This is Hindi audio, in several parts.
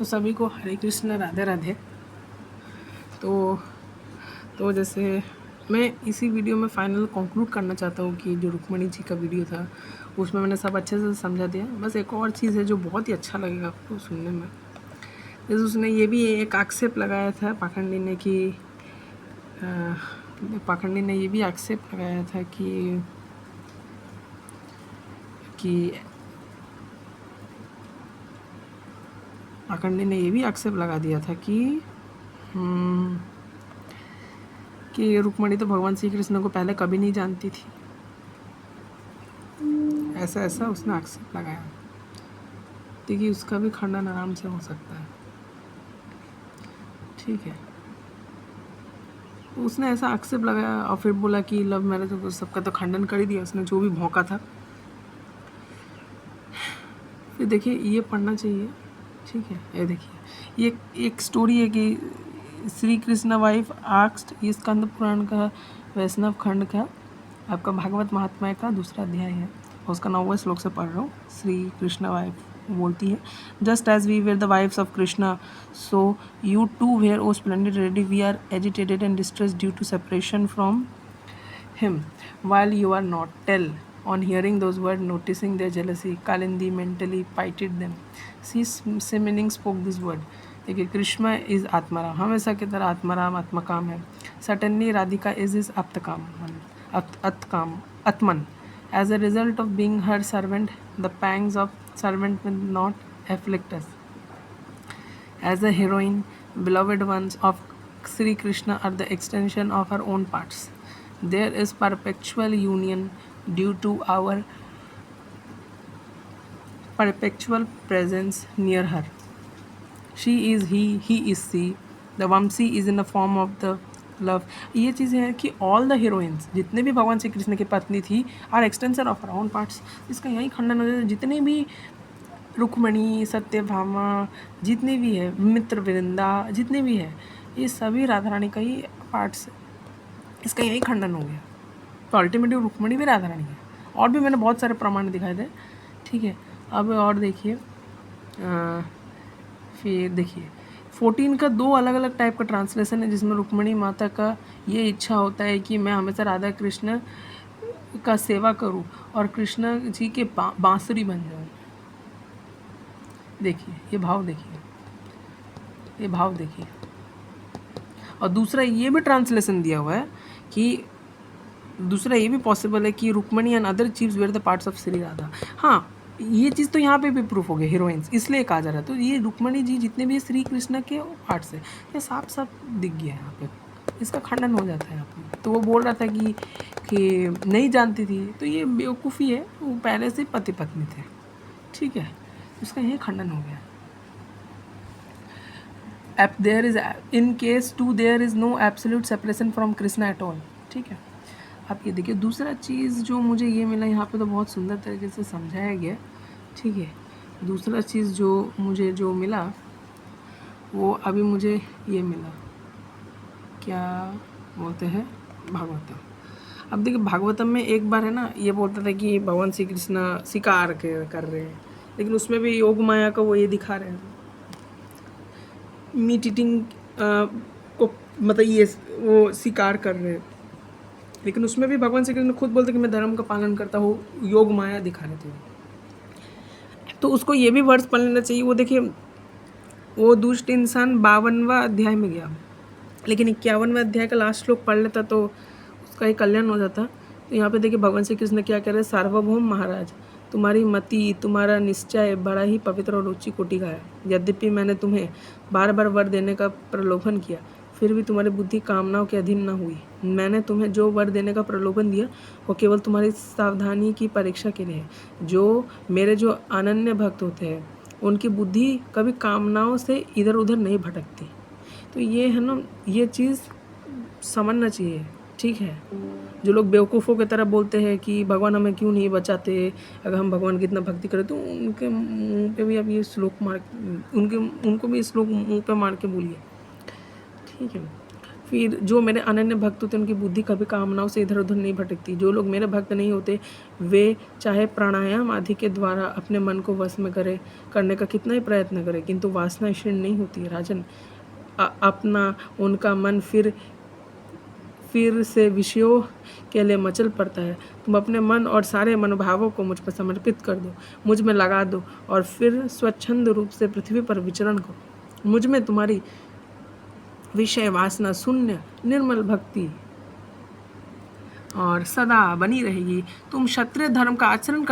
तो सभी को हरे कृष्ण, राधे राधे। तो जैसे मैं इसी वीडियो में फाइनल कंक्लूड करना चाहता हूँ कि जो रुक्मणी जी का वीडियो था उसमें मैंने सब अच्छे से समझा दिया। बस एक और चीज़ है जो बहुत ही अच्छा लगेगा आपको सुनने में, जैसे उसने ये भी एक आक्षेप लगाया था पाखंडी ने कि पाखंडी ने ये भी आक्षेप लगाया था कि पाखंडी ने ये भी आक्षेप लगा दिया था कि रुक्मणी तो भगवान श्री कृष्ण को पहले कभी नहीं जानती थी। ऐसा उसने आक्षेप लगाया। देखिए उसका भी खंडन आराम से हो सकता है, ठीक है। उसने ऐसा आक्षेप लगाया और फिर बोला कि लव मैरिज तो सबका तो खंडन कर ही दिया उसने, जो भी भौंका था। फिर देखिए ये पढ़ना चाहिए, ठीक है। ये देखिए ये एक स्टोरी है कि श्री कृष्ण वाइफ आक्स्ट, ये स्कंद पुराण का वैष्णव खंड का आपका भागवत महात्म्य का दूसरा अध्याय है और उसका 9वें श्लोक से पढ़ रहा हूँ। श्री कृष्ण वाइफ बोलती है, just as we were the wives of Krishna so you too were O splendid ready, we are agitated and distressed due to separation from him while you are not. Tell. On hearing those words, noticing their jealousy, Kalindi mentally pited them. She seemingly spoke this word. देखिए कृष्णा इज आत्माराम, हमेशा की तरह आत्माराम आत्मकाम है। Suddenly Radhika is atman. As a result of being her servant, the pangs of servant will not afflict us. As a heroine, beloved ones of Sri Krishna are the extension of her own parts. There is perpetual union due to our perpetual presence near her. She is he is she. The Vamsi is in the form of the love. ये चीज़ है कि all the heroines जितने भी भगवान श्री कृष्ण की पत्नी थी are extension of her own parts. इसका यही खंडन हो जाता है। जितने भी रुक्मणी, सत्यभामा, जितने भी है, मित्र वृंदा, जितने भी है, ये सभी राधा रानी का ही पार्ट्स है। इसका यही खंडन हो गया। तो अल्टीमेटली रुक्मणी भी राधा रानी है। और भी मैंने बहुत सारे प्रमाण दिखाए थे, ठीक है। अब और देखिए फिर देखिए 14 का 2 अलग अलग टाइप का ट्रांसलेशन है, जिसमें रुक्मणी माता का ये इच्छा होता है कि मैं हमेशा राधा कृष्ण का सेवा करूं और कृष्ण जी के बांसुरी बन जाऊं। देखिए ये भाव देखिए, ये भाव देखिए। और दूसरा ये भी ट्रांसलेशन दिया हुआ है कि दूसरा ये भी पॉसिबल है कि Rukmini and other chiefs were the parts of Shri Radha. हाँ ये चीज़ तो यहाँ पे भी प्रूफ हो गया, हीरोइंस इसलिए कहा जा रहा है। तो ये रुक्मणी जी जितने भी श्री कृष्ण के पार्ट्स है, ये साफ साफ दिख गया यहाँ पे, इसका खंडन हो जाता है यहाँ पे। तो वो बोल रहा था कि नहीं जानती थी, तो ये बेवकूफ़ी है, वो पहले से पति पत्नी थे, ठीक है। उसका यही खंडन हो गया। There is in case 2 there is no absolute separation from Krishna at all, ठीक है। आप ये देखिए दूसरा चीज़ जो मुझे ये मिला यहाँ पे, तो बहुत सुंदर तरीके से समझाया गया, ठीक है। दूसरा चीज़ जो मुझे जो मिला वो अभी मुझे ये मिला, क्या बोलते हैं, भागवतम। अब देखिए भागवतम में एक बार है ना, ये बोलता था कि भगवान श्री कृष्ण शिकार कर रहे हैं, लेकिन उसमें भी योग माया का वो ये दिखा रहे हैं, मीट ईटिंग को मतलब ये वो शिकार कर रहे हैं, लेकिन उसमें भी भगवान श्री कृष्ण खुद बोलते कि मैं धर्म का पालन करता हूँ, योग माया दिखा रहे थे। तो उसको ये भी वर्ष पढ़ लेना चाहिए। वो देखिए वो दुष्ट इंसान 52वां अध्याय में गया, लेकिन 51वां अध्याय का लास्ट श्लोक पढ़ लेता तो उसका ही कल्याण हो जाता। तो यहाँ पे देखिए भगवान श्री कृष्ण क्या कह रहे हैं, सार्वभौम महाराज, तुम्हारी मति, तुम्हारा निश्चय बड़ा ही पवित्र और उच्च कोटि का है। यद्यपि मैंने तुम्हें बार बार वर देने का प्रलोभन किया, फिर भी तुम्हारी बुद्धि कामनाओं के अधीन न हुई। मैंने तुम्हें जो वर देने का प्रलोभन दिया वो केवल तुम्हारी सावधानी की परीक्षा के लिए है। जो मेरे जो अनन्य भक्त होते हैं उनकी बुद्धि कभी कामनाओं से इधर उधर नहीं भटकती। तो ये है ना, ये चीज़ समझना चाहिए, ठीक है। जो लोग बेवकूफ़ों की तरह बोलते हैं कि भगवान हमें क्यों नहीं बचाते, अगर हम भगवान की इतना भक्ति करें, तो उनके मुंह पे भी अब ये श्लोक मार, उनको भी श्लोक मुंह पे मार के बोलिए, ठीक है। फिर जो मेरे अनन्य भक्त होते हैं उनकी बुद्धि कभी कामनाओं से इधर उधर नहीं भटकती। जो लोग मेरे भक्त नहीं होते वे चाहे प्राणायाम आदि के द्वारा अपने मन को वश में करने का कितना ही प्रयत्न करें, किंतु वासना क्षीण नहीं होती। राजन, अपना उनका मन फिर से विषयों के लिए मचल पड़ता है। तुम अपने मन और सारे मनोभावों को मुझ पर समर्पित कर दो, मुझ में लगा दो और फिर स्वच्छंद रूप से पृथ्वी पर विचरण करो। मुझ में तुम्हारी विषय वासना शून्य निर्मल भक्ति और सदा बनी रहेगी। तुम क्षत्रिय धर्म का आचरण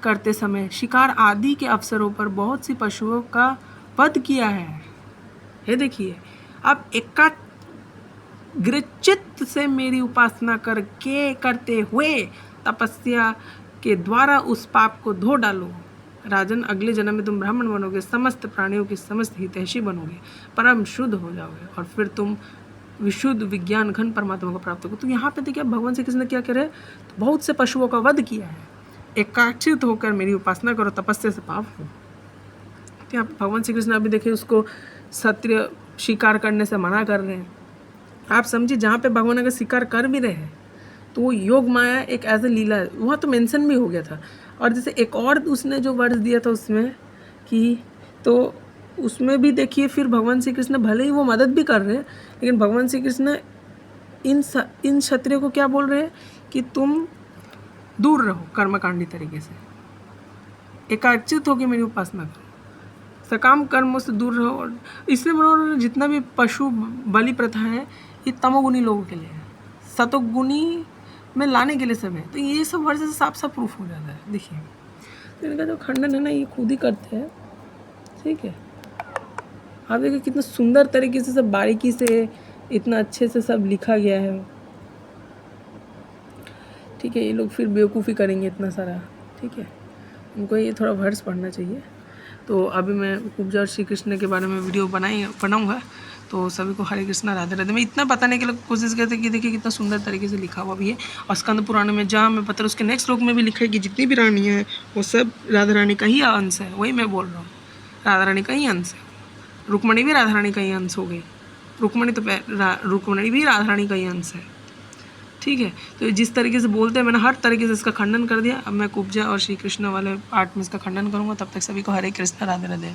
करते समय शिकार आदि के अवसरों पर बहुत सी पशुओं का वध किया है। ये देखिए, अब एकाग्रचित्त से मेरी उपासना करते हुए तपस्या के द्वारा उस पाप को धो डालो। राजन, अगले जन्म में तुम ब्राह्मण बनोगे, समस्त प्राणियों के समस्त हितैषी बनोगे, परम शुद्ध हो जाओगे और फिर तुम विशुद्ध विज्ञान घन परमात्मा को प्राप्त होगे। तो यहाँ पे देखिए भगवान श्री कृष्ण क्या कह रहे हैं, तो बहुत से पशुओं का वध किया है, एकाग्रचित्त होकर मेरी उपासना करो, तपस्या से पाप हो। तो यहाँ भगवान श्री कृष्ण अभी देखिए उसको क्षत्रिय शिकार करने से मना कर रहे हैं। आप समझिए, जहाँ पे भगवान अगर शिकार कर भी रहे हैं तो वो योग माया एक ऐसा लीला है, वहाँ तो मेंशन भी हो गया था। और जैसे एक और उसने जो वर्ष दिया था उसमें कि, तो उसमें भी देखिए फिर भगवान श्री कृष्ण भले ही वो मदद भी कर रहे हैं, लेकिन भगवान श्री कृष्ण इन क्षत्रियों को क्या बोल रहे हैं कि तुम दूर रहो कर्मकांडी तरीके से, एकाग्रचित्त होकर मेरी उपासना करो, सकाम कर्मों से दूर रहो। और इसलिए मनोर जितना भी पशु बलि प्रथा है ये तमोगुनी लोगों के लिए है, सतोगुनी में लाने के लिए सब है। तो ये सब वर्ष से साफ साफ प्रूफ हो जाता है। देखिए, तो इनका जो खंडन है ना ये खुद ही करते हैं, ठीक है। आप देखिए कितना सुंदर तरीके से सब बारीकी से इतना अच्छे से सब लिखा गया है, ठीक है। ये लोग फिर बेवकूफ़ी करेंगे इतना सारा, ठीक है, उनको ये थोड़ा वर्ष पढ़ना चाहिए। तो अभी मैं कुब्जा और श्री कृष्ण के बारे में वीडियो बनाऊंगा। तो सभी को हरे कृष्णा राधे राधे। मैं इतना बताने के लिए कोशिश करते कि देखिए कितना सुंदर तरीके से लिखा हुआ भी है। और स्कंद पुराण में जहाँ मैं पता उसके नेक्स्ट श्लोक में भी लिखा है कि जितनी भी रानी है वो सब राधा रानी का ही अंश है। वही मैं बोल रहा हूँ, राधा रानी का ही अंश है। रुक्मणी भी राधा रानी का ही अंश हो गई, रुक्मणी भी राधा रानी का ही अंश है, ठीक है। तो जिस तरीके से बोलते हैं मैंने हर तरीके से इसका खंडन कर दिया। अब मैं कुब्जा और श्री कृष्ण वाले पार्ट में इसका खंडन करूँगा। तब तक सभी को हरे कृष्णा राधे राधे।